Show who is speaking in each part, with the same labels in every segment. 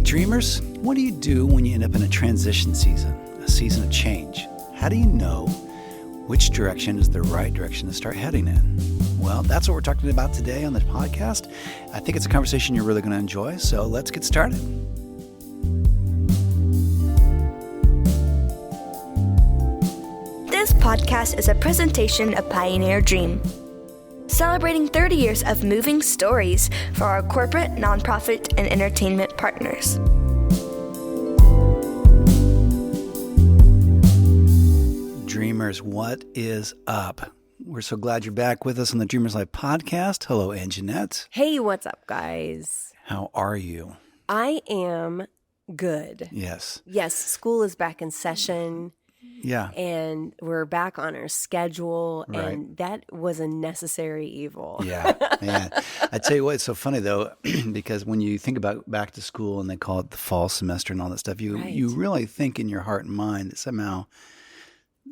Speaker 1: Dreamers, what do you do when you end up in a transition season, a season of change? How do you know which direction is the right direction to start heading in? Well, that's what we're talking about today on the podcast. I think it's a conversation you're really going to enjoy, so let's get started.
Speaker 2: This podcast is a presentation of Pioneer Dream, celebrating 30 years of moving stories for our corporate, nonprofit, and entertainment partners.
Speaker 1: Dreamers, what is up? We're so glad you're back with us on the Dreamers Live podcast. Hello, Anjanette.
Speaker 3: Hey, what's up, guys?
Speaker 1: How are you?
Speaker 3: I am good.
Speaker 1: Yes.
Speaker 3: Yes, school is back in session.
Speaker 1: Yeah.
Speaker 3: And we're back on our schedule,
Speaker 1: Right.
Speaker 3: and that was a necessary evil.
Speaker 1: Yeah, man. I tell you what, it's so funny though, because when you think about back to school and they call it the fall semester and all that stuff, you
Speaker 3: Right.
Speaker 1: really think in your heart and mind that somehow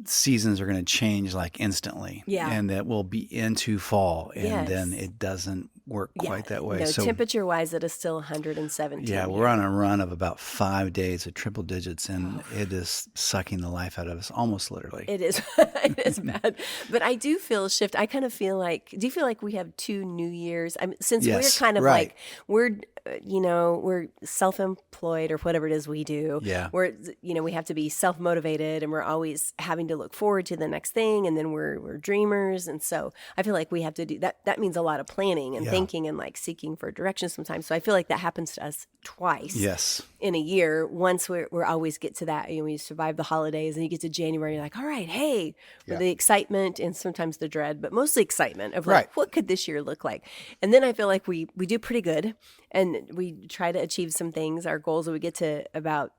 Speaker 1: seasons are going to change like instantly.
Speaker 3: Yeah.
Speaker 1: And that we'll be into fall, and
Speaker 3: Yes.
Speaker 1: then it doesn't work quite that way.
Speaker 3: No,
Speaker 1: So
Speaker 3: temperature-wise, it is still 117.
Speaker 1: yeah, we're on a run of about 5 days of triple digits, and it is sucking the life out of us, almost literally.
Speaker 3: It is. It is bad. But I do feel a shift. I kind of feel like, do you feel like we have two New Years? I mean, since
Speaker 1: Yes,
Speaker 3: we're kind of
Speaker 1: right.
Speaker 3: like, we're self-employed or whatever it is we do.
Speaker 1: Yeah.
Speaker 3: We have to be self-motivated, and we're always having to look forward to the next thing. And then we're dreamers. And so I feel like we have to do that. That means a lot of planning and thinking and like seeking for direction sometimes. So I feel like that happens to us twice.
Speaker 1: Yes.
Speaker 3: In a year. Once we're always get to that, we survive the holidays, and you get to January, you're like, all right, hey, with the excitement and sometimes the dread, but mostly excitement of like,
Speaker 1: Right.
Speaker 3: what could this year look like? And then I feel like we do pretty good, and we try to achieve some things, our goals, we get to about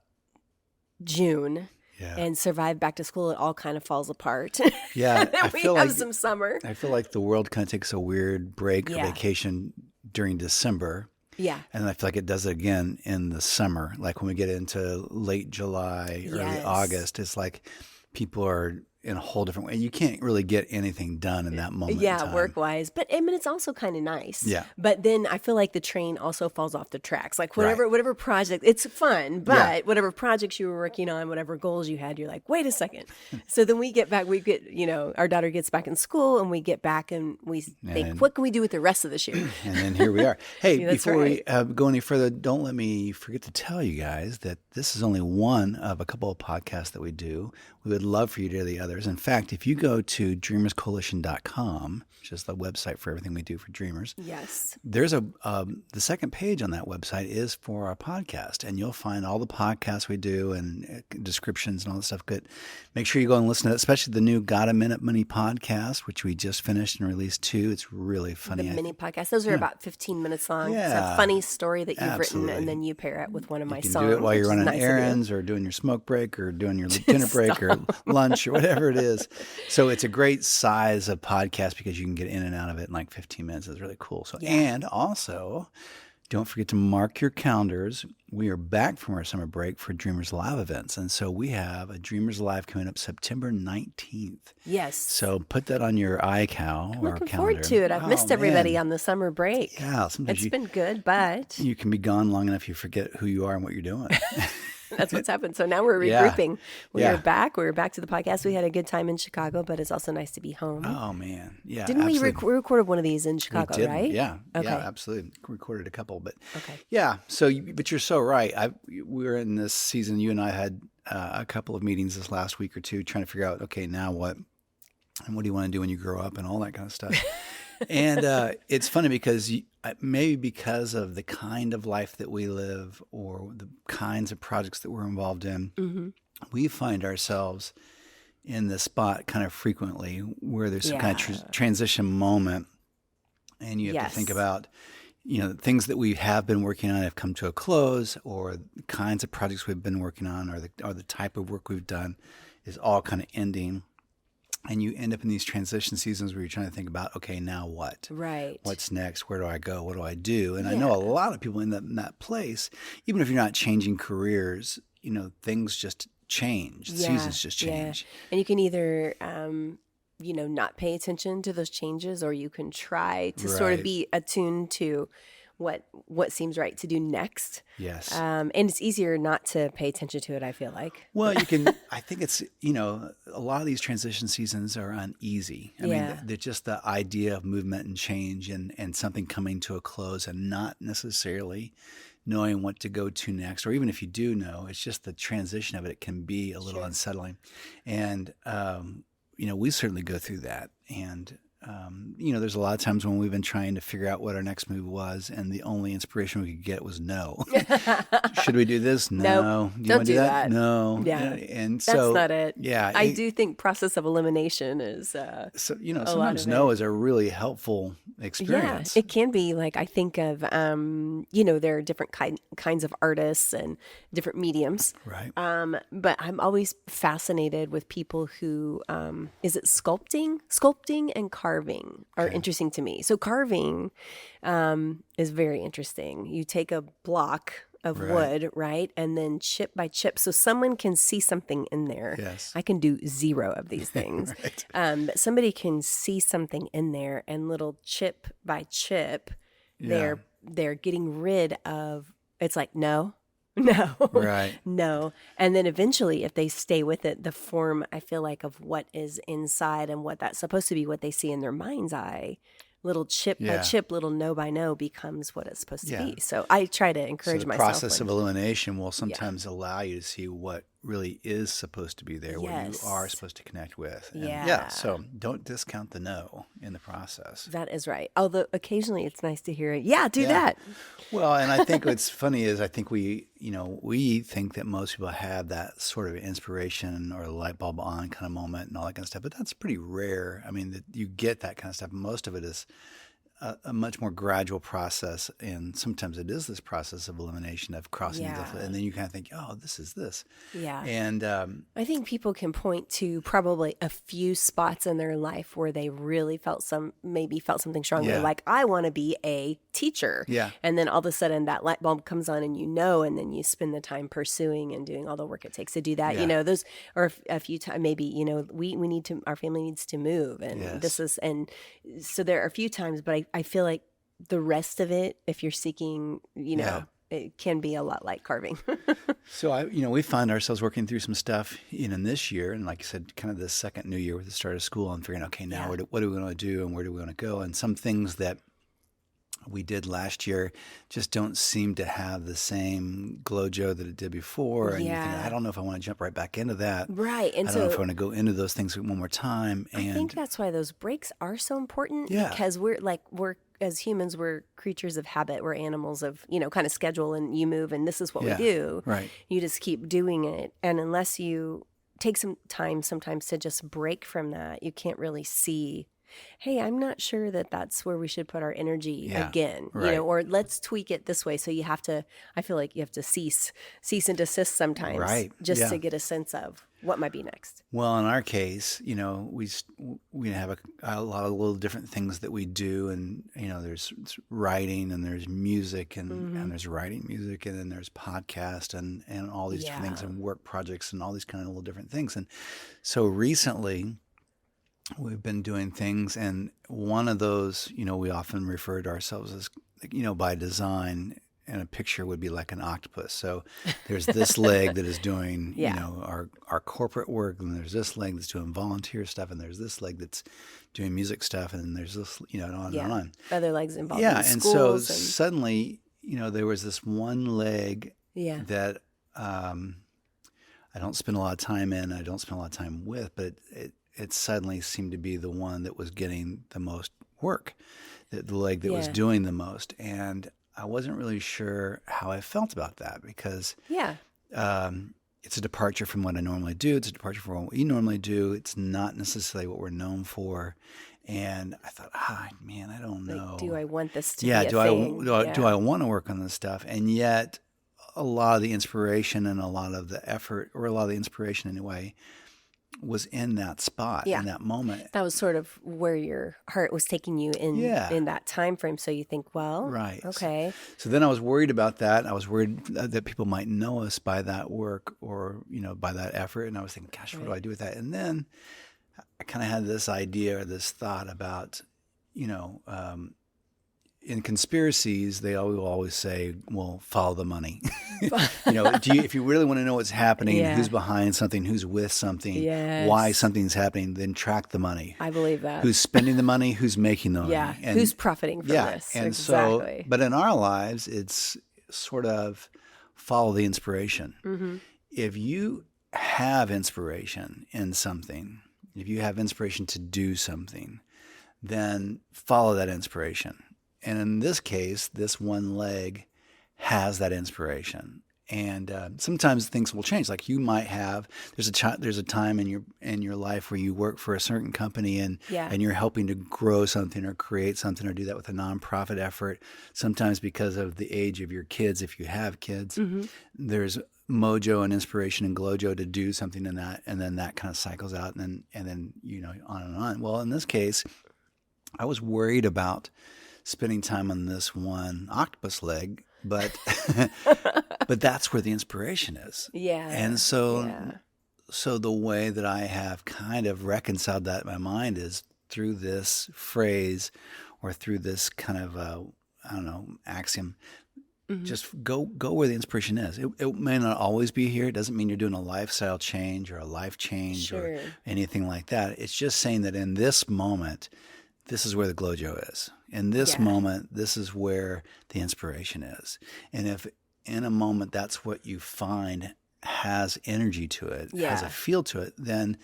Speaker 3: June
Speaker 1: Yeah.
Speaker 3: and survive back to school. It all kind of falls apart.
Speaker 1: Yeah.
Speaker 3: And then
Speaker 1: I
Speaker 3: we
Speaker 1: feel
Speaker 3: have
Speaker 1: like
Speaker 3: some summer.
Speaker 1: I feel like the world kind of takes a weird break or
Speaker 3: Yeah.
Speaker 1: vacation during December.
Speaker 3: Yeah.
Speaker 1: And then I feel like it does it again in the summer. Like when we get into late July, early
Speaker 3: Yes.
Speaker 1: August, it's like people are in a whole different way. You can't really get anything done in that moment. in
Speaker 3: Yeah,
Speaker 1: time.
Speaker 3: work wise. But I mean, it's also kind of nice.
Speaker 1: Yeah.
Speaker 3: But then I feel like the train also falls off the tracks. Like
Speaker 1: Right.
Speaker 3: whatever project, it's fun, but
Speaker 1: Yeah.
Speaker 3: whatever projects you were working on, whatever goals you had, you're like, wait a second. So then we get back, our daughter gets back in school, and we get back and we think,
Speaker 1: And-
Speaker 3: what can we do with the rest of this year?
Speaker 1: And then here we are. Hey,
Speaker 3: Yeah, that's
Speaker 1: before
Speaker 3: right.
Speaker 1: we go any further, don't let me forget to tell you guys that this is only one of a couple of podcasts that we do. We would love for you to hear the others. In fact, if you go to dreamerscoalition.com, which is the website for everything we do for Dreamers,
Speaker 3: Yes.
Speaker 1: there's the second page on that website is for our podcast, and you'll find all the podcasts we do and descriptions and all that stuff. Good. Make sure you go and listen to it, especially the new Got a Minute Money podcast, which we just finished and released too. It's really funny.
Speaker 3: The mini podcast. Those are about 15 minutes long. It's
Speaker 1: Yeah.
Speaker 3: a funny story that you've
Speaker 1: Absolutely.
Speaker 3: written, and then you pair it with one of my
Speaker 1: You can
Speaker 3: songs.
Speaker 1: do it while you're
Speaker 3: which is
Speaker 1: running
Speaker 3: nice of you.
Speaker 1: errands or doing your smoke break or doing your dinner break or lunch or whatever it is. So it's a great size of podcast because you can get in and out of it in like 15 minutes. It's really cool. So, and also, don't forget to mark your calendars. We are back from our summer break for Dreamers Live events. And so we have a Dreamers Live coming up September 19th.
Speaker 3: Yes.
Speaker 1: So put that on your iCal or
Speaker 3: Looking
Speaker 1: calendar.
Speaker 3: forward to it. I've missed
Speaker 1: Oh,
Speaker 3: everybody
Speaker 1: man.
Speaker 3: on the summer break.
Speaker 1: Yeah, sometimes
Speaker 3: It's been good, but
Speaker 1: you can be gone long enough you forget who you are and what you're doing.
Speaker 3: that's what's happened. So now we're
Speaker 1: Yeah.
Speaker 3: regrouping. We
Speaker 1: Yeah.
Speaker 3: are back. We're back to the podcast. We had a good time in Chicago, but it's also nice to be home.
Speaker 1: Oh man, yeah.
Speaker 3: Didn't we
Speaker 1: absolutely.
Speaker 3: recorded one of these in
Speaker 1: We
Speaker 3: Chicago,
Speaker 1: did.
Speaker 3: right?
Speaker 1: Yeah,
Speaker 3: Okay.
Speaker 1: yeah, absolutely. Recorded a couple, but
Speaker 3: Okay.
Speaker 1: yeah. So, but you're so right. We were in this season. You and I had a couple of meetings this last week or two, trying to figure out, okay, now what, and what do you want to do when you grow up, and all that kind of stuff. And it's funny because maybe because of the kind of life that we live, or the kinds of projects that we're involved in,
Speaker 3: Mm-hmm.
Speaker 1: we find ourselves in this spot kind of frequently where there's some kind of
Speaker 3: Yeah.
Speaker 1: transition moment, and you have to
Speaker 3: Yes.
Speaker 1: think about, things that we have been working on have come to a close, or the kinds of projects we've been working on, or the type of work we've done is all kind of ending. And you end up in these transition seasons where you're trying to think about, okay, now what?
Speaker 3: Right.
Speaker 1: What's next? Where do I go? What do I do? And I know
Speaker 3: Yeah.
Speaker 1: a lot of people in that place, even if you're not changing careers, things just change. Seasons just change.
Speaker 3: And you can either, not pay attention to those changes, or you can try to sort of
Speaker 1: Right.
Speaker 3: be attuned to what seems right to do next.
Speaker 1: Yes.
Speaker 3: And it's easier not to pay attention to it, I feel like.
Speaker 1: Well, you can, I think it's, a lot of these transition seasons are uneasy. I mean, they're just the idea of movement and change and something coming to a close and not necessarily knowing what to go to next. Or even if you do know, it's just the transition of it. It can be a little unsettling. And, we certainly go through that. And, there's a lot of times when we've been trying to figure out what our next move was, and the only inspiration we could get was no. Should we do this? No.
Speaker 3: Nope.
Speaker 1: Do you
Speaker 3: Don't
Speaker 1: want to
Speaker 3: do
Speaker 1: do
Speaker 3: that.
Speaker 1: No.
Speaker 3: Yeah.
Speaker 1: And
Speaker 3: That's
Speaker 1: so
Speaker 3: not it.
Speaker 1: Yeah.
Speaker 3: I do think process of elimination is
Speaker 1: So,
Speaker 3: lot
Speaker 1: sometimes
Speaker 3: of
Speaker 1: no
Speaker 3: it.
Speaker 1: is a really helpful experience.
Speaker 3: Yeah, it can be. Like, I think of, there are different kinds of artists and different mediums.
Speaker 1: Right.
Speaker 3: But I'm always fascinated with people who, is it sculpting and carving are interesting to me. So carving is very interesting. You take a block of wood, right? And then chip by chip. So someone can see something in there.
Speaker 1: Yes.
Speaker 3: I can do zero of these things. But somebody can see something in there, and little chip by chip, they're getting rid of, it's like, no,
Speaker 1: Right.
Speaker 3: no. And then eventually, if they stay with it, the form, I feel like, of what is inside and what that's supposed to be, what they see in their mind's eye, little chip by chip, little no by no becomes what it's supposed to be. So I try to encourage
Speaker 1: So the
Speaker 3: myself.
Speaker 1: process of elimination will sometimes allow you to see what really is supposed to be there, what you are supposed to connect with. And so don't discount the no in the process.
Speaker 3: That is right. Although occasionally it's nice to hear it. Yeah, do that.
Speaker 1: Well, and I think what's funny is I think we think that most people have that sort of inspiration or light bulb on kind of moment and all that kind of stuff, but that's pretty rare. I mean, that you get that kind of stuff. Most of it is a much more gradual process, and sometimes it is this process of elimination of crossing and then you kind of think, oh, this is this.
Speaker 3: Yeah.
Speaker 1: And
Speaker 3: I think people can point to probably a few spots in their life where they really felt something strongly, like, I want to be a teacher.
Speaker 1: Yeah.
Speaker 3: And then all of a sudden that light bulb comes on, and and then you spend the time pursuing and doing all the work it takes to do that.
Speaker 1: Yeah.
Speaker 3: Those, or a few times, maybe, we need to, our family needs to move, and and so there are a few times, but I feel like the rest of it, if you're seeking, it can be a lot like carving.
Speaker 1: So we find ourselves working through some stuff in this year, and like I said, kind of the second new year with the start of school, and figuring, okay, now what do we want to do, and where do we want to go? And some things that we did last year just don't seem to have the same glow Joe that it did before. And you think, I don't know if I want to jump right back into that.
Speaker 3: Right. And
Speaker 1: I don't know if I want to go into those things one more time. And
Speaker 3: I think that's why those breaks are so important.
Speaker 1: Yeah.
Speaker 3: Because we're as humans, we're creatures of habit. We're animals of, kind of schedule, and you move, and this is what we do.
Speaker 1: Right.
Speaker 3: You just keep doing it. And unless you take some time sometimes to just break from that, you can't really see, hey, I'm not sure that that's where we should put our energy again, or let's tweak it this way. So I feel like you have to cease and desist sometimes, just to get a sense of what might be next.
Speaker 1: Well, in our case, we have a lot of little different things that we do, and there's writing, and there's music, and there's writing music, and then there's podcast, and all these different things, and work projects, and all these kind of little different things. And so recently, we've been doing things, and one of those, we often refer to ourselves as, by design, and a picture would be like an octopus. So there's this leg that is doing, our corporate work, and there's this leg that's doing volunteer stuff, and there's this leg that's doing music stuff, and then there's this, and on and on.
Speaker 3: Other legs involved in
Speaker 1: and so suddenly, there was this one leg that I don't spend a lot of time in, I don't spend a lot of time with, but it suddenly seemed to be the one that was getting the most work, the leg that was doing the most. And I wasn't really sure how I felt about that, because it's a departure from what I normally do. It's a departure from what we normally do. It's not necessarily what we're known for. And I thought, man, I don't know.
Speaker 3: Like, do I want this to be
Speaker 1: a
Speaker 3: thing?
Speaker 1: Do I want to work on this stuff? And yet a lot of the inspiration and a lot of the effort, or a lot of the inspiration anyway, was in that spot, in that moment.
Speaker 3: That was sort of where your heart was taking you in that time frame. So you think, well, okay.
Speaker 1: So then I was worried about that. I was worried that people might know us by that work, or, by that effort. And I was thinking, gosh, what do I do with that? And then I kind of had this idea, or this thought about, in conspiracies, they always say, well, follow the money. If you really want to know what's happening,
Speaker 3: Yeah.
Speaker 1: who's behind something, who's with something,
Speaker 3: Yes.
Speaker 1: why something's happening, then track the money.
Speaker 3: I believe that.
Speaker 1: Who's spending the money, who's making the money.
Speaker 3: Yeah.
Speaker 1: And,
Speaker 3: Who's profiting from this?
Speaker 1: And
Speaker 3: exactly.
Speaker 1: so, but in our lives, it's sort of follow the inspiration.
Speaker 3: Mm-hmm.
Speaker 1: If you have inspiration in something, if you have inspiration to do something, then follow that inspiration. And in this case, this one leg has that inspiration. And sometimes things will change. Like you might have, there's a time in your life where you work for a certain company and you're helping to grow something or create something or do that with a nonprofit effort. Sometimes because of the age of your kids, if you have kids, there's mojo and inspiration and glojo to do something in that, and then that kind of cycles out, and then on and on. Well, in this case, I was worried about spending time on this one octopus leg, but but that's where the inspiration is.
Speaker 3: Yeah.
Speaker 1: And so the way that I have kind of reconciled that in my mind is through this phrase or through this kind of axiom. Just go where the inspiration is. It may not always be here. It doesn't mean you're doing a lifestyle change or a life change or anything like that. It's just saying that in this moment, this is where the glojo is. In this moment, this is where the inspiration is. And if in a moment that's what you find has energy to it, has a feel to it, then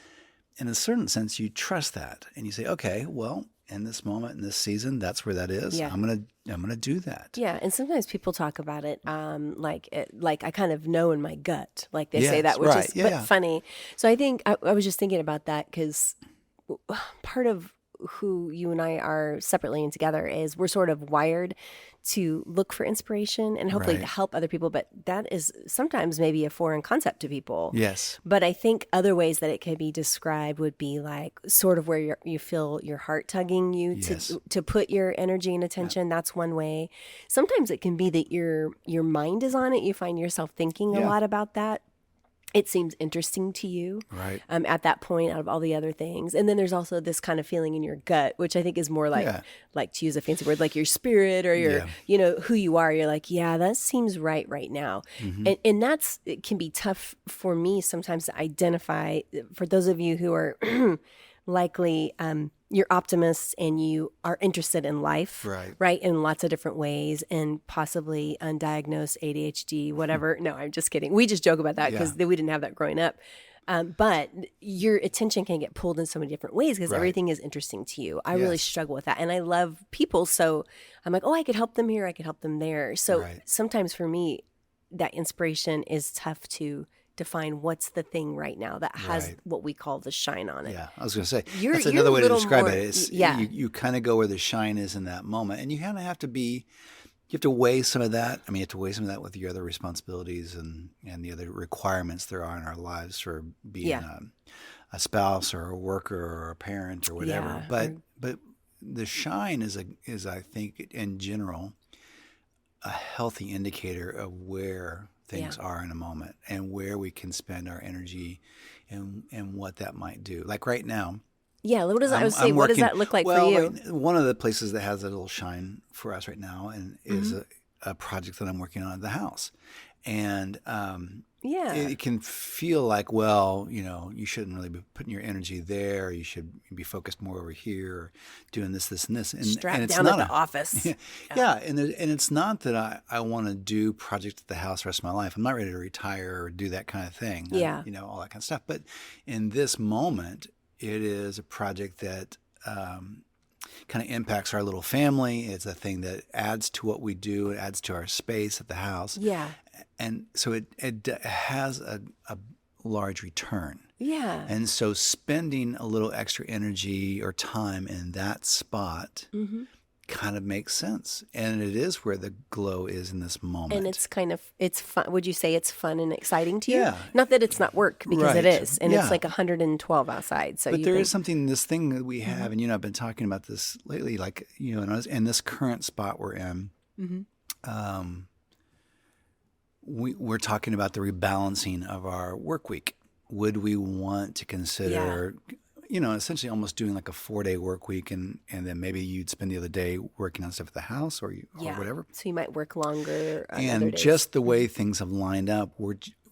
Speaker 1: in a certain sense you trust that. And you say, okay, well, in this moment, in this season, that's where that is.
Speaker 3: Yeah.
Speaker 1: I'm gonna do that.
Speaker 3: Yeah, and sometimes people talk about it like I kind of know in my gut, like they say that, which is funny. So I think I was just thinking about that because part of who you and I are separately and together is we're sort of wired to look for inspiration and hopefully to help other people, but that is sometimes maybe a foreign concept to people.
Speaker 1: Yes.
Speaker 3: But I think other ways that it could be described would be like sort of where you feel your heart tugging you to put your energy and attention. Yeah. That's one way. Sometimes it can be that your mind is on it. You find yourself thinking a lot about that. It seems interesting to you at that point out of all the other things. And then there's also this kind of feeling in your gut, which I think is more like to use a fancy word, like your spirit or your, who you are. You're like, yeah, that seems right now. Mm-hmm. And it can be tough for me sometimes to identify. For those of you who are likely you're optimists and you are interested in life, right? In lots of different ways, and possibly undiagnosed ADHD, whatever. No, I'm just kidding. We just joke about that because we didn't have that growing up. But your attention can get pulled in so many different ways because everything is interesting to you. I really struggle with that. And I love people. So I'm like, oh, I could help them here. I could help them there. So sometimes for me, that inspiration is tough to define what's the thing right now that has what we call the shine on it.
Speaker 1: Yeah, I was going to say, that's another way to describe it. It's,
Speaker 3: yeah.
Speaker 1: You kind of go where the shine is in that moment. And you kind of have to you have to weigh some of that. I mean, you have to weigh some of that with your other responsibilities and the other requirements there are in our lives for being a spouse or a worker or a parent or whatever. Yeah. But the shine is I think, in general, a healthy indicator of where things are in a moment and where we can spend our energy and what that might do. Like right now.
Speaker 3: Yeah, what does that look like for you?
Speaker 1: One of the places that has a little shine for us right now and is a project that I'm working on at the house. And it can feel like, well, you shouldn't really be putting your energy there. You should be focused more over here, or doing this, and this. And
Speaker 3: strapped
Speaker 1: it's
Speaker 3: down
Speaker 1: not
Speaker 3: at the office.
Speaker 1: And it's not that I want to do projects at the house the rest of my life. I'm not ready to retire or do that kind of thing.
Speaker 3: Yeah.
Speaker 1: All that kind of stuff. But in this moment, it is a project that kind of impacts our little family. It's a thing that adds to what we do. It adds to our space at the house.
Speaker 3: Yeah.
Speaker 1: And so it has a large return.
Speaker 3: Yeah.
Speaker 1: And so spending a little extra energy or time in that spot kind of makes sense. And it is where the glow is in this moment.
Speaker 3: And it's fun. Would you say it's fun and exciting to you?
Speaker 1: Yeah.
Speaker 3: Not that it's not work, because it is. And it's like 112 outside. So
Speaker 1: but there is something, this thing that we have, and I've been talking about this lately, like, in this current spot we're in, we're talking about the rebalancing of our work week. Would we want to consider, essentially almost doing like a 4-day work week, and then maybe you'd spend the other day working on stuff at the house or whatever.
Speaker 3: So you might work longer on other
Speaker 1: And
Speaker 3: days.
Speaker 1: just the way things have lined up,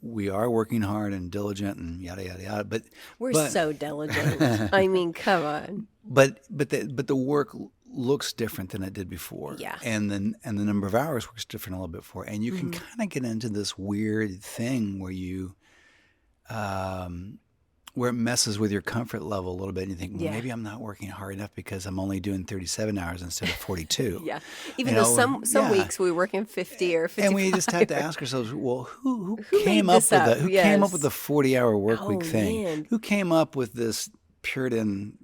Speaker 1: we are working hard and diligent and yada yada yada. But
Speaker 3: We're so diligent. I mean, come on.
Speaker 1: But the work looks different than it did before.
Speaker 3: Yeah.
Speaker 1: And the number of hours works different a little bit before. And you can kind of get into this weird thing where you where it messes with your comfort level a little bit, and you think, well, maybe I'm not working hard enough because I'm only doing 37 hours instead of 42.
Speaker 3: Yeah. Even though some weeks we work in 50 or 55.
Speaker 1: And we just have to ask ourselves, well, who
Speaker 3: Who
Speaker 1: came
Speaker 3: made
Speaker 1: up
Speaker 3: this
Speaker 1: with
Speaker 3: up?
Speaker 1: that? Who
Speaker 3: Yes.
Speaker 1: came up with the 40-hour work week thing?
Speaker 3: Man.
Speaker 1: Who came up with this Puritan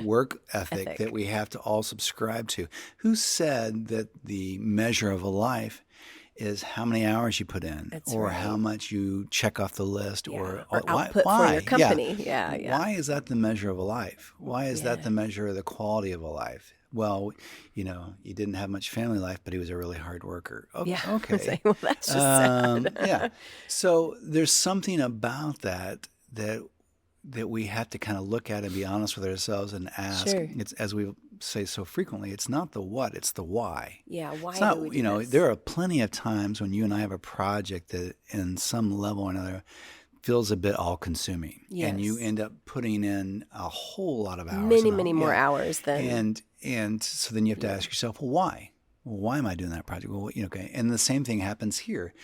Speaker 1: work ethic that we have to all subscribe to? Who said that the measure of a life is how many hours you put in, or how much you check off the list, or
Speaker 3: output for your company? Yeah.
Speaker 1: Why is that the measure of a life? Why is that the measure of the quality of a life? Well, you didn't have much family life, but he was a really hard worker. Okay.
Speaker 3: Well, that's just sad.
Speaker 1: Yeah. So there's something about that we have to kind of look at and be honest with ourselves and ask.
Speaker 3: Sure.
Speaker 1: It's, as we say so frequently, it's not the what, it's the why.
Speaker 3: Yeah, why
Speaker 1: It's not,
Speaker 3: do we do this?
Speaker 1: there are plenty of times when you and I have a project that in some level or another feels a bit all-consuming.
Speaker 3: Yes.
Speaker 1: And you end up putting in a whole lot of hours.
Speaker 3: Many more hours than...
Speaker 1: And so then you have to ask yourself, well, why? Well, why am I doing that project? Well, okay. And the same thing happens here.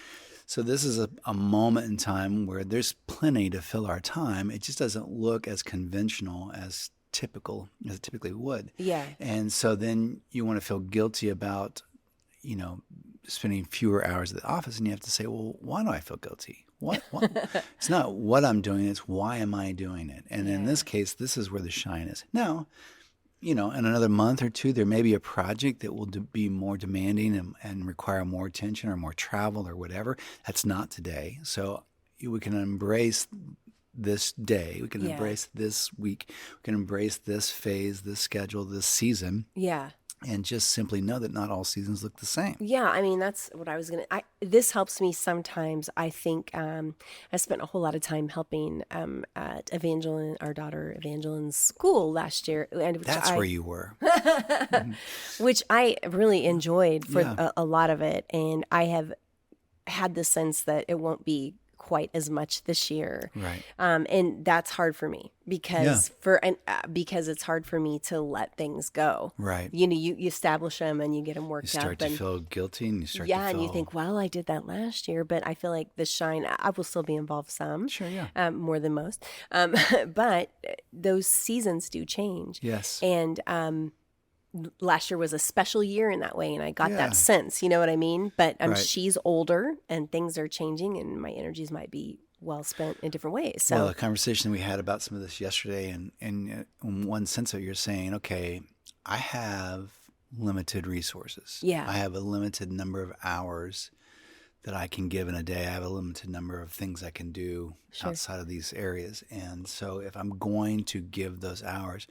Speaker 1: So this is a moment in time where there's plenty to fill our time. It just doesn't look as conventional as it typically would.
Speaker 3: Yeah.
Speaker 1: And so then you want to feel guilty about, spending fewer hours at the office, and you have to say, well, why do I feel guilty? What? It's not what I'm doing, it's why am I doing it? And in this case, this is where the shine is. Now, in another month or two, there may be a project that will be more demanding and require more attention or more travel or whatever. That's not today. So we can embrace this day. We can embrace this week. We can embrace this phase, this schedule, this season.
Speaker 3: Yeah.
Speaker 1: And just simply know that not all seasons look the same.
Speaker 3: Yeah, I mean, that's what I was going to... This helps me sometimes. I think I spent a whole lot of time helping at Evangeline, our daughter Evangeline's school last year.
Speaker 1: That's where you were.
Speaker 3: Which I really enjoyed for a lot of it. And I have had the sense that it won't be quite as much this year.
Speaker 1: Right.
Speaker 3: And that's hard for me because because it's hard for me to let things go.
Speaker 1: Right.
Speaker 3: You establish them and you get them worked
Speaker 1: You
Speaker 3: up.
Speaker 1: start to feel guilty, and you start to feel...
Speaker 3: and you think, well, I did that last year, but I feel like the shine, I will still be involved some.
Speaker 1: Sure, yeah.
Speaker 3: More than most. But those seasons do change.
Speaker 1: Yes.
Speaker 3: And last year was a special year in that way, and I got that sense, you know what I mean? But
Speaker 1: Right.
Speaker 3: she's older, and things are changing, and my energies might be well spent in different ways. So
Speaker 1: Well, the conversation we had about some of this yesterday, and in one sense of it, you're saying, okay, I have limited resources.
Speaker 3: Yeah.
Speaker 1: I have a limited number of hours that I can give in a day. I have a limited number of things I can do outside of these areas. And so if I'm going to give those hours,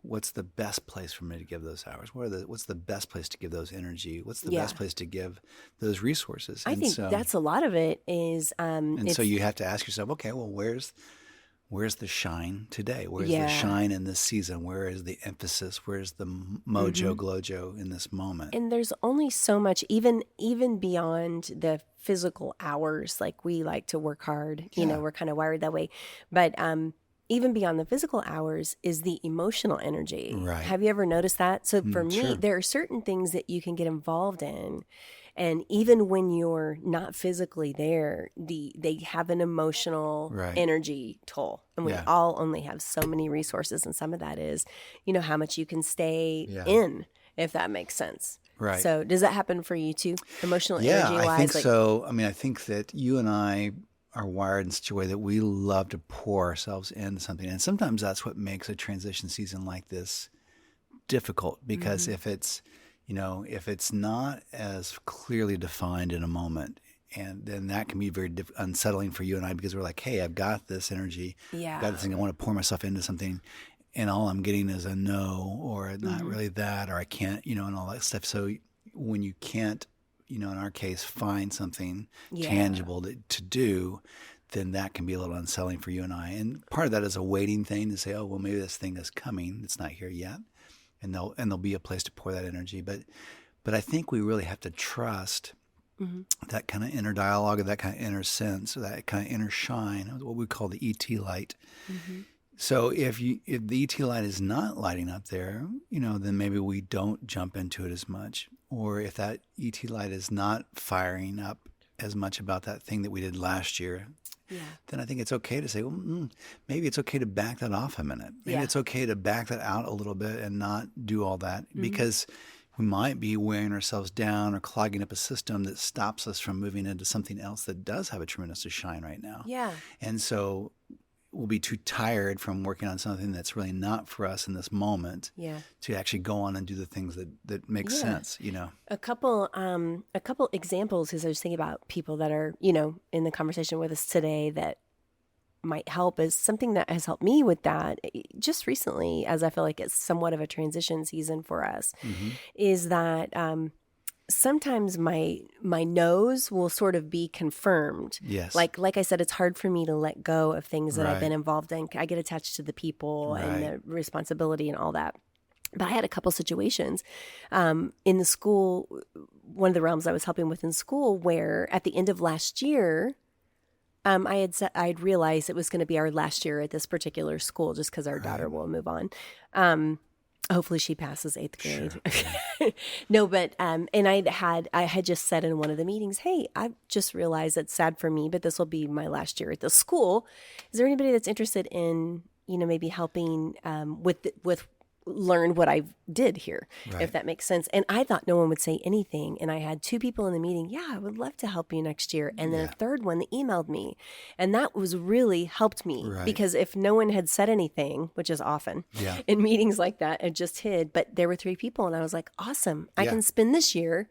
Speaker 1: what's the best place for me to give those hours? What's the best place to give those energy? What's the best place to give those resources?
Speaker 3: I think that's a lot of it is...
Speaker 1: so you have to ask yourself, okay, well, where's the shine today? Where's the shine in this season? Where is the emphasis? Where's the mojo, glojo in this moment?
Speaker 3: And there's only so much, even beyond the physical hours. Like, we like to work hard, we're kind of wired that way. But even beyond the physical hours is the emotional energy.
Speaker 1: Right.
Speaker 3: Have you ever noticed that? So for me, there are certain things that you can get involved in. And even when you're not physically there, they have an emotional energy toll. And we all only have so many resources. And some of that is, how much you can stay in, if that makes sense.
Speaker 1: Right.
Speaker 3: So does that happen for you too? Emotional energy wise?
Speaker 1: I think so. I mean, I think that you and I are wired in such a way that we love to pour ourselves into something. And sometimes that's what makes a transition season like this difficult, because if it's not as clearly defined in a moment, and then that can be very unsettling for you and I, because we're like, hey, I've got this energy, I've got this thing, I want to pour myself into something, and all I'm getting is a no, or not really that, or I can't, and all that stuff. So when you can't, in our case, find something tangible to do, then that can be a little unsettling for you and I. And part of that is a waiting thing to say, oh, well, maybe this thing is coming. It's not here yet. And there'll be a place to pour that energy. But I think we really have to trust that kind of inner dialogue, or that kind of inner sense, or that kind of inner shine, what we call the ET light. So if the ET light is not lighting up there, then maybe we don't jump into it as much. Or if that ET light is not firing up as much about that thing that we did last year, then I think it's okay to say, well, maybe it's okay to back that off a minute. Maybe it's okay to back that out a little bit and not do all that, because we might be wearing ourselves down or clogging up a system that stops us from moving into something else that does have a tremendous shine right now.
Speaker 3: Yeah.
Speaker 1: And so we'll be too tired from working on something that's really not for us in this moment to actually go on and do the things that make sense,
Speaker 3: A couple examples, because I was thinking about people that are, in the conversation with us today that might help, is something that has helped me with that just recently, as I feel like it's somewhat of a transition season for us, is that sometimes my no's will sort of be confirmed.
Speaker 1: Yes.
Speaker 3: Like I said, it's hard for me to let go of things that I've been involved in. I get attached to the people and the responsibility and all that. But I had a couple situations in the school, one of the realms I was helping with in school, where at the end of last year, I'd realized it was going to be our last year at this particular school, just because our daughter will move on. Hopefully she passes 8th grade. Sure. No, but, and I had just said in one of the meetings, hey, I've just realized it's sad for me, but this will be my last year at the school. Is there anybody that's interested in, maybe helping, with learn what I did here, if that makes sense. And I thought no one would say anything. And I had 2 people in the meeting. Yeah, I would love to help you next year. And then a third one that emailed me. And that was really helped me, because if no one had said anything, which is often in meetings like that, I just hid. But there were 3 people. And I was like, awesome. I can spend this year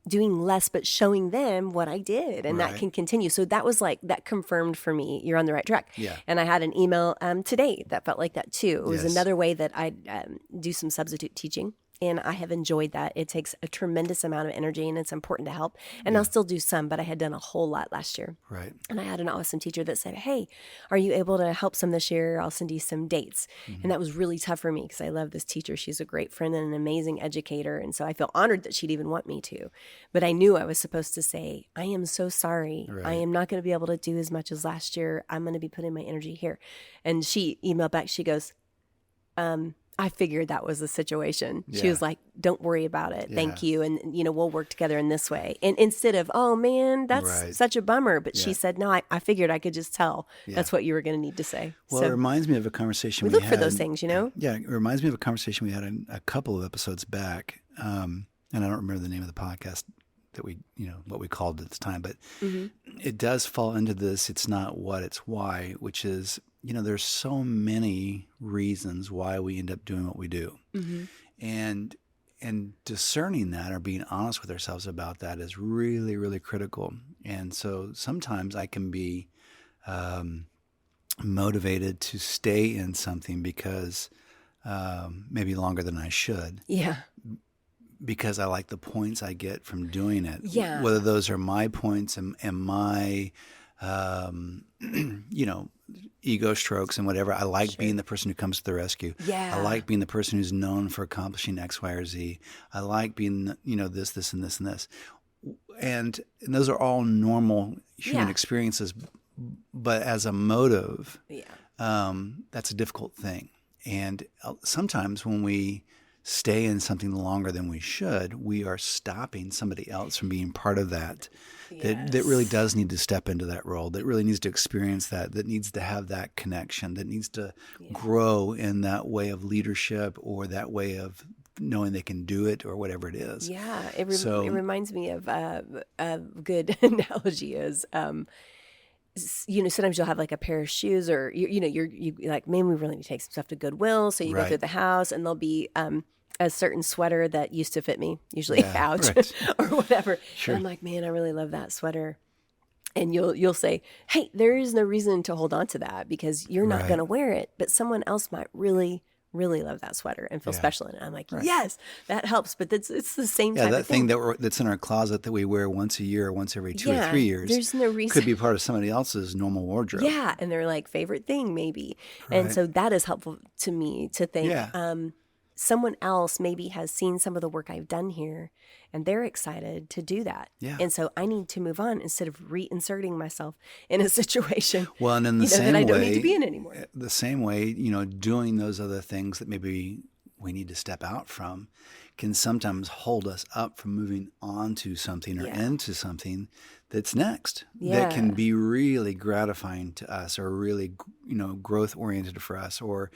Speaker 3: doing less, but showing them what I did. And that can continue. So that was like, that confirmed for me, you're on the right track. Yeah. And I had an email today that felt like that too. It was another way that I do some substitute teaching, and I have enjoyed that. It takes a tremendous amount of energy, and it's important to help. And I'll still do some, but I had done a whole lot last year. Right. And I had an awesome teacher that said, hey, are you able to help some this year? I'll send you some dates. And that was really tough for me, because I love this teacher. She's a great friend and an amazing educator. And so I feel honored that she'd even want me to. But I knew I was supposed to say, I am so sorry. I am not going to be able to do as much as last year. I'm going to be putting my energy here. And she emailed back. She goes, I figured that was the situation. She was like, don't worry about it. Thank you. And, we'll work together in this way. And instead of, oh man, that's such a bummer. But she said, no, I figured I could just tell that's what you were going to need to say.
Speaker 1: Well, so, it reminds me of a conversation we
Speaker 3: look
Speaker 1: had.
Speaker 3: For those things, Yeah,
Speaker 1: it reminds me of a conversation we had a couple of episodes back. And I don't remember the name of the podcast that we, what we called it at the time, but it does fall into this, it's not what, it's why, which is, there's so many reasons why we end up doing what we do. And discerning that, or being honest with ourselves about that, is really, really critical. And so sometimes I can be motivated to stay in something because maybe longer than I should. Yeah. Because I like the points I get from doing it. Yeah. Whether those are my points and my, ego strokes and whatever. I like being the person who comes to the rescue. Yeah. I like being the person who's known for accomplishing X, Y, or Z. I like being, this, and this, and this. And those are all normal human experiences. But as a motive, that's a difficult thing. And sometimes when we stay in something longer than we should, we are stopping somebody else from being part of that. That really does need to step into that role, that really needs to experience that needs to have that connection, that needs to grow in that way of leadership, or that way of knowing they can do it, or whatever it is. Yeah,
Speaker 3: it reminds me of a good analogy is, sometimes you'll have like a pair of shoes, or you like, man, we really need to take some stuff to Goodwill. So you go through the house, and there'll be a certain sweater that used to fit me, usually ouch or whatever. Sure. And I'm like, man, I really love that sweater. And you'll say, hey, there is no reason to hold on to that, because you're not going to wear it, but someone else might really, really love that sweater and feel
Speaker 1: Yeah.
Speaker 3: special in it. I'm like,
Speaker 1: Right.
Speaker 3: yes, that helps. But it's the same
Speaker 1: Yeah,
Speaker 3: type
Speaker 1: that
Speaker 3: of thing.
Speaker 1: that's in our closet that we wear once a year or once every 2 or
Speaker 3: Yeah,
Speaker 1: 3 years
Speaker 3: there's no reason.
Speaker 1: could be part of somebody else's normal wardrobe.
Speaker 3: Yeah, and they're like favorite thing maybe. And
Speaker 1: Right.
Speaker 3: so that is helpful to me to think
Speaker 1: Yeah.
Speaker 3: someone else maybe has seen some of the work I've done here and they're excited to do that.
Speaker 1: Yeah.
Speaker 3: And so I need to move on instead of reinserting myself in a situation
Speaker 1: Well, and in the
Speaker 3: that
Speaker 1: same
Speaker 3: I don't
Speaker 1: way,
Speaker 3: need to be in anymore.
Speaker 1: the same way, doing those other things that maybe we need to step out from can sometimes hold us up from moving on to something or
Speaker 3: Yeah.
Speaker 1: into something that's next
Speaker 3: Yeah.
Speaker 1: that can be really gratifying to us or really, growth oriented for us or,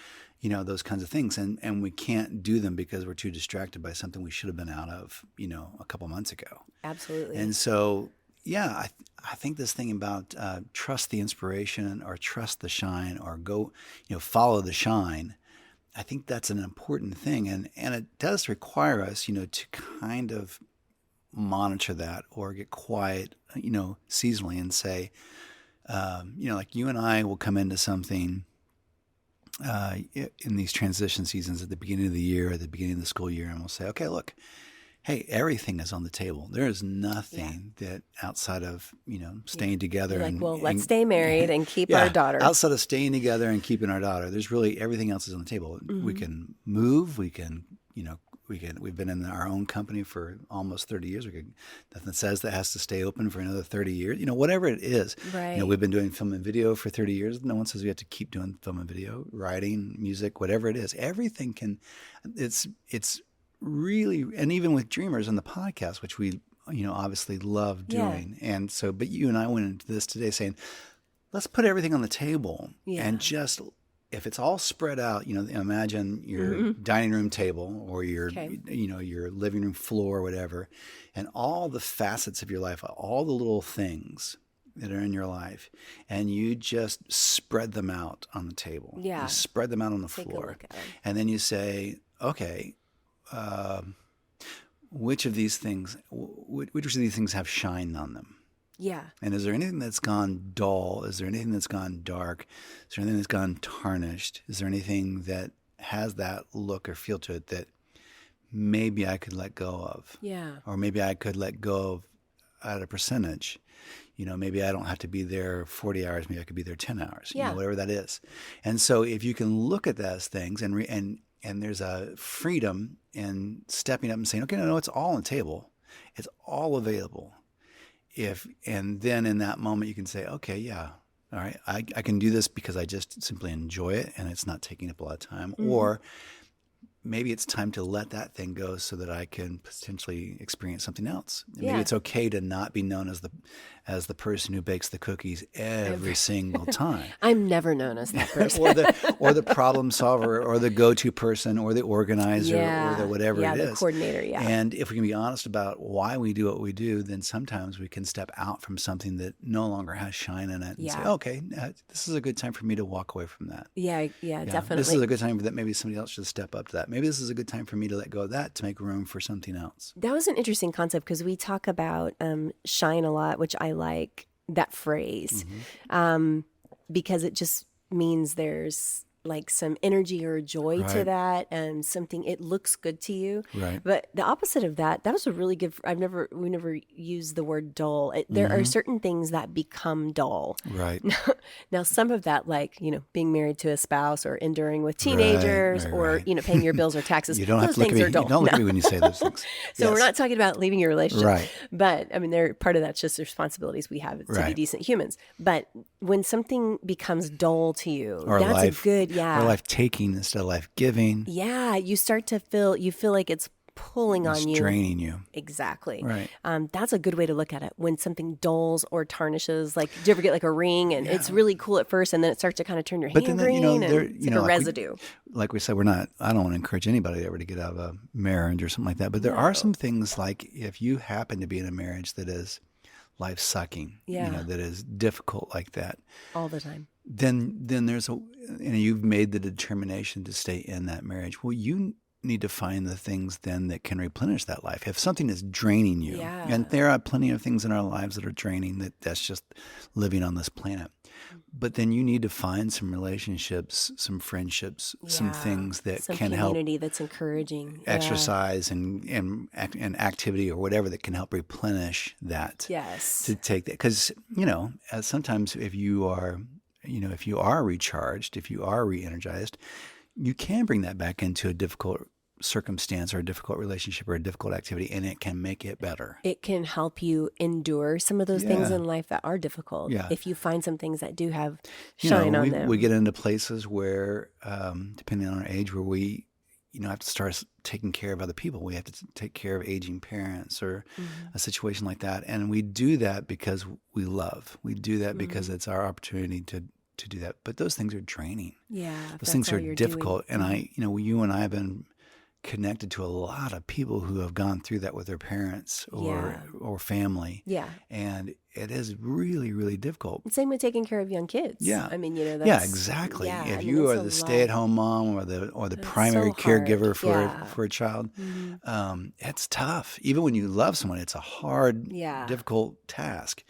Speaker 1: those kinds of things. And we can't do them because we're too distracted by something we should have been out of, a couple months ago.
Speaker 3: Absolutely.
Speaker 1: And so, yeah, I think this thing about trust the inspiration or trust the shine or go, follow the shine. I think that's an important thing. And it does require us, to kind of monitor that or get quiet, seasonally and say, like you and I will come into something in these transition seasons at the beginning of the year, at the beginning of the school year, and we'll say, okay, look, hey, everything is on the table. There is nothing that outside of, staying together.
Speaker 3: You're like,
Speaker 1: and,
Speaker 3: well, let's
Speaker 1: and-
Speaker 3: stay married and keep
Speaker 1: yeah,
Speaker 3: our daughter.
Speaker 1: outside of staying together and keeping our daughter, there's really everything else is on the table. We can move. We can, we've been in our own company for almost 30 years. Nothing says that has to stay open for another 30 years, whatever it is.
Speaker 3: Right.
Speaker 1: We've been doing film and video for 30 years. No one says we have to keep doing film and video, writing, music, whatever it is. Everything can, it's really, and even with Dreamers and the podcast, which we, obviously love
Speaker 3: Yeah.
Speaker 1: doing. And so, but you and I went into this today saying, let's put everything on the table and just, if it's all spread out, imagine your dining room table or your,
Speaker 3: Okay.
Speaker 1: your living room floor or whatever, and all the facets of your life, all the little things that are in your life, and you just spread them out on the table.
Speaker 3: Yeah.
Speaker 1: You spread them out on the
Speaker 3: Take a
Speaker 1: floor.
Speaker 3: look at 'em.
Speaker 1: And then you say, okay, which of these things have shine on them?
Speaker 3: Yeah.
Speaker 1: And is there anything that's gone dull? Is there anything that's gone dark? Is there anything that's gone tarnished? Is there anything that has that look or feel to it that maybe I could let go of?
Speaker 3: Yeah.
Speaker 1: Or maybe I could let go of at a percentage. Maybe I don't have to be there 40 hours. Maybe I could be there 10 hours,
Speaker 3: Yeah.
Speaker 1: whatever that is. And so if you can look at those things and there's a freedom in stepping up and saying, okay, no, it's all on the table. It's all available. And then in that moment you can say, okay, yeah, all right, I can do this because I just simply enjoy it and it's not taking up a lot of time. Or maybe it's time to let that thing go so that I can potentially experience something else. Maybe
Speaker 3: Yeah.
Speaker 1: it's okay to not be known as the person who bakes the cookies every single time.
Speaker 3: I'm never known as that person.
Speaker 1: or the problem solver or the go-to person or the organizer or the whatever it is.
Speaker 3: the coordinator, yeah.
Speaker 1: And if we can be honest about why we do what we do, then sometimes we can step out from something that no longer has shine in it and say,
Speaker 3: Yeah.
Speaker 1: okay, this is a good time for me to walk away from that.
Speaker 3: Yeah, definitely.
Speaker 1: This is a good time that maybe somebody else should step up to that. Maybe this is a good time for me to let go of that to make room for something else.
Speaker 3: That was an interesting concept because we talk about shine a lot, which I like that phrase because it just means there's like some energy or joy to
Speaker 1: Right.
Speaker 3: that and something, it looks good to you.
Speaker 1: Right.
Speaker 3: But the opposite of that was a really good, we never used the word dull. There are certain things that become dull.
Speaker 1: Right.
Speaker 3: Now, some of that, like, being married to a spouse or enduring with teenagers
Speaker 1: right,
Speaker 3: or,
Speaker 1: right.
Speaker 3: Paying your bills or taxes,
Speaker 1: You don't have
Speaker 3: those
Speaker 1: to look at
Speaker 3: things
Speaker 1: me.
Speaker 3: are dull.
Speaker 1: Don't look
Speaker 3: No.
Speaker 1: at me when you say those things.
Speaker 3: So we're
Speaker 1: Yes.
Speaker 3: not talking about leaving your relationship.
Speaker 1: Right.
Speaker 3: But I mean, they're part of that's just the responsibilities we have to be
Speaker 1: Right.
Speaker 3: decent humans. But when something becomes dull to you,
Speaker 1: Or
Speaker 3: that's
Speaker 1: life,
Speaker 3: a good,
Speaker 1: or life taking instead of life giving.
Speaker 3: Yeah, you start to feel like it's pulling
Speaker 1: It's
Speaker 3: on you.
Speaker 1: draining you.
Speaker 3: Exactly.
Speaker 1: Right.
Speaker 3: That's a good way to look at it. When something dulls or tarnishes, like, do you ever get like a ring and it's really cool at first and then it starts to kind of turn your hand green and it's like a residue.
Speaker 1: Like we said, I don't want to encourage anybody ever to get out of a marriage or something like that. But there are some things like if you happen to be in a marriage that is life sucking,
Speaker 3: Yeah.
Speaker 1: that is difficult like that,
Speaker 3: All the time.
Speaker 1: then there's you've made the determination to stay in that marriage. Well, you need to find the things then that can replenish that life. If something is draining you,
Speaker 3: Yeah.
Speaker 1: and there are plenty of things in our lives that are draining, that's just living on this planet. But then you need to find some relationships, some friendships, some things that
Speaker 3: some
Speaker 1: can help
Speaker 3: community that's encouraging.
Speaker 1: exercise and activity or whatever that can help replenish that.
Speaker 3: Yes.
Speaker 1: To take that, because sometimes if you are recharged, if you are re-energized, you can bring that back into a difficult circumstance or a difficult relationship or a difficult activity, and it can make it better.
Speaker 3: It can help you endure some of those things in life that are difficult.
Speaker 1: Yeah.
Speaker 3: If you find some things that do have shine on them.
Speaker 1: We get into places where, depending on our age, where we, have to start taking care of other people. We have to take care of aging parents or a situation like that. And we do that because we love. We do that because it's our opportunity to do that. But those things are draining.
Speaker 3: Yeah.
Speaker 1: Those things are difficult. And you and I have been connected to a lot of people who have gone through that with their parents or family.
Speaker 3: Yeah.
Speaker 1: And it is really, really difficult.
Speaker 3: Same with taking care of young kids.
Speaker 1: Yeah.
Speaker 3: I mean, that's...
Speaker 1: Yeah, exactly.
Speaker 3: Yeah,
Speaker 1: if you are the stay-at-home mom or the primary caregiver for a child, it's tough. Even when you love someone, it's a hard, difficult task.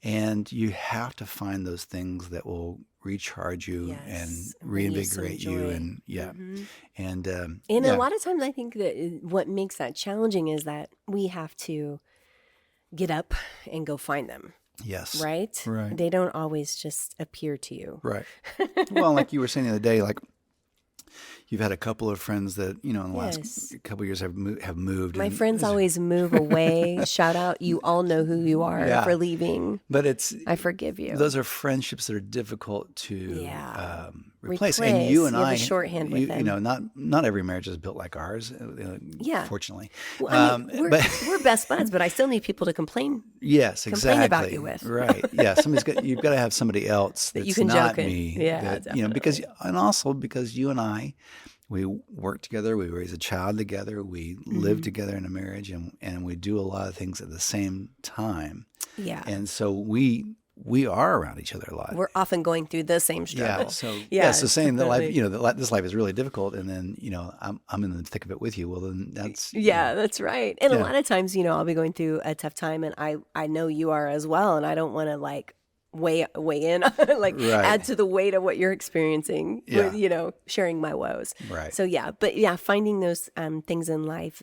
Speaker 1: And you have to find those things that will recharge you and reinvigorate you. And and
Speaker 3: a lot of times I think that what makes that challenging is that we have to get up and go find them.
Speaker 1: Yes.
Speaker 3: Right? They don't always just appear to you.
Speaker 1: Right. Well, like you were saying the other day, like you've had a couple of friends that, in the last couple of years have moved.
Speaker 3: My friends always move away. Shout out. You all know who you are for leaving.
Speaker 1: But I
Speaker 3: forgive you.
Speaker 1: Those are friendships that are difficult to replace. And you and I,
Speaker 3: shorthand with them.
Speaker 1: Not every marriage is built like ours, fortunately.
Speaker 3: Well, we're best buds, but I still need people to complain.
Speaker 1: Yes, exactly.
Speaker 3: Complain about you with.
Speaker 1: Right. Yeah. You've got to have somebody else that's
Speaker 3: you can
Speaker 1: not
Speaker 3: joke
Speaker 1: me.
Speaker 3: Yeah,
Speaker 1: because you and I, we work together, we raise a child together, we live together in a marriage, and we do a lot of things at the same time. Yeah. And so we are around each other a lot.
Speaker 3: We're often going through the same struggle.
Speaker 1: So saying that life, this life is really difficult, and then I'm in the thick of it with you. Well, then that's
Speaker 3: that's right. And a lot of times, I'll be going through a tough time, and I know you are as well, and I don't want to weigh in, add to the weight of what you're experiencing with, sharing my woes.
Speaker 1: Right.
Speaker 3: So finding those things in life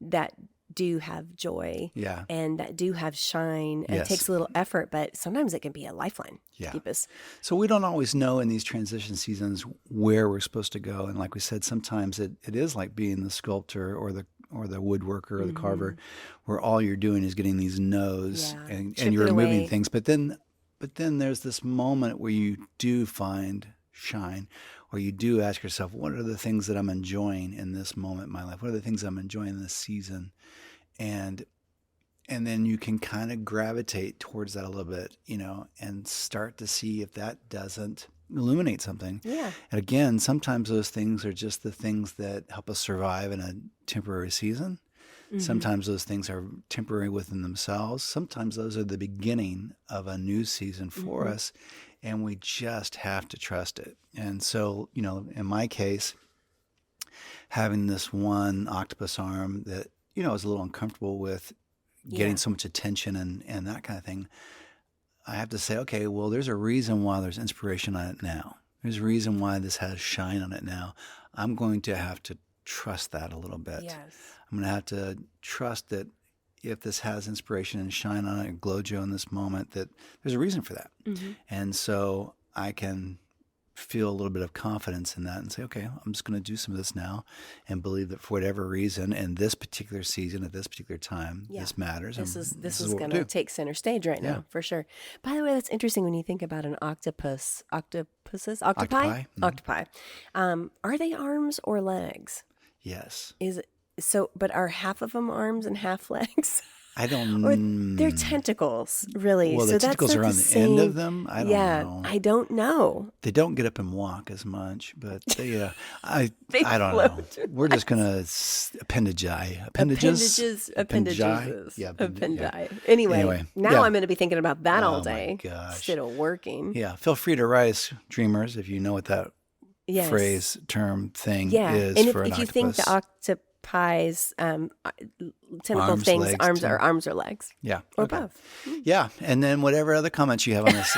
Speaker 3: that do have joy and that do have shine. And it takes a little effort, but sometimes it can be a lifeline to keep us.
Speaker 1: So we don't always know in these transition seasons where we're supposed to go. And like we said, sometimes it is like being the sculptor or the woodworker or the carver, where all you're doing is getting these no's and you're removing things. But then there's this moment where you do find shine, or you do ask yourself, what are the things that I'm enjoying in this moment in my life? What are the things I'm enjoying in this season? And then you can kind of gravitate towards that a little bit, and start to see if that doesn't illuminate something. Yeah. And again, sometimes those things are just the things that help us survive in a temporary season. Mm-hmm. Sometimes those things are temporary within themselves. Sometimes those are the beginning of a new season for us, and we just have to trust it. And so, in my case, having this one octopus arm that, I was a little uncomfortable with getting so much attention and that kind of thing, I have to say, okay, well, there's a reason why there's inspiration on it now. There's a reason why this has shine on it now. I'm going to have to trust that a little bit. Yes. I'm going to have to trust that if this has inspiration and shine on it, glow-joe in this moment, that there's a reason for that. Mm-hmm. And so I can feel a little bit of confidence in that and say, okay, I'm just going to do some of this now and believe that for whatever reason in this particular season at this particular time, this matters.
Speaker 3: This is going to take center stage right now, for sure. By the way, that's interesting when you think about an octopus. Octopi?
Speaker 1: Mm-hmm.
Speaker 3: Octopi. Are they arms or legs?
Speaker 1: Yes.
Speaker 3: Is it so? But are half of them arms and half legs?
Speaker 1: I don't
Speaker 3: know. Or they're tentacles, really.
Speaker 1: Well, the tentacles are on the end of them. I don't know.
Speaker 3: I don't know.
Speaker 1: They don't get up and walk as much, but they, I don't know. We're just going to appendages.
Speaker 3: Yeah. Anyway, now I'm going to be thinking about that all day instead of working.
Speaker 1: Yeah. Feel free to write us, dreamers, if you know what that phrase, term, thing is
Speaker 3: and
Speaker 1: for an octopus.
Speaker 3: if you think the octopus pies, typical
Speaker 1: Arms,
Speaker 3: things,
Speaker 1: legs,
Speaker 3: arms or legs.
Speaker 1: Yeah.
Speaker 3: Or
Speaker 1: Okay.
Speaker 3: both.
Speaker 1: Yeah. And then whatever other comments you have on this,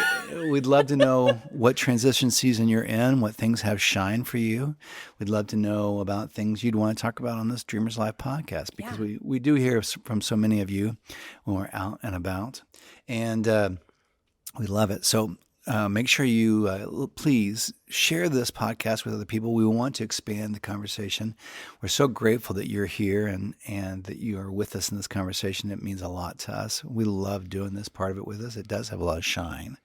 Speaker 1: we'd love to know what transition season you're in, what things have shine for you. We'd love to know about things you'd want to talk about on this Dreamers Live podcast, because we do hear from so many of you when we're out and about, and we love it. So make sure you please share this podcast with other people. We want to expand the conversation. We're so grateful that you're here and that you are with us in this conversation. It means a lot to us. We love doing this part of it with us. It does have a lot of shine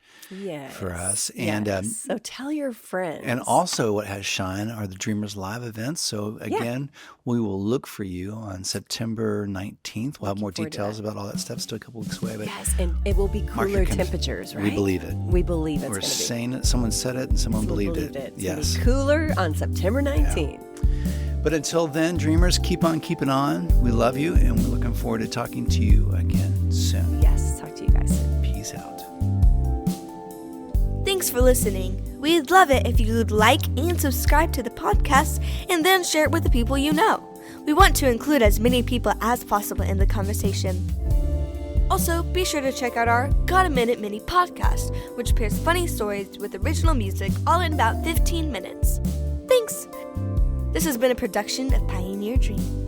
Speaker 1: for us. And
Speaker 3: so tell your friends.
Speaker 1: And also what has shine are the Dreamers Live events. So again, we will look for you on September 19th. We'll have more details about all that stuff. Still a couple weeks away. But
Speaker 3: yes, and it will be cooler temperatures, right?
Speaker 1: We believe it.
Speaker 3: We believe it's
Speaker 1: We're
Speaker 3: going to be.
Speaker 1: saying it. Someone said it and someone believed it.
Speaker 3: It's
Speaker 1: Yes.
Speaker 3: gonna be cooler on September 19th.
Speaker 1: But until then, dreamers, keep on keeping on. We love you, and we're looking forward to talking to you again soon.
Speaker 3: Yes, talk to you guys soon.
Speaker 1: Peace out.
Speaker 2: Thanks for listening. We'd love it if you would like and subscribe to the podcast and then share it with the people you know. We want to include as many people as possible in the conversation. Also, be sure to check out our Got a Minute Mini podcast, which pairs funny stories with original music all in about 15 minutes. Thanks! This has been a production of Pioneer Dream.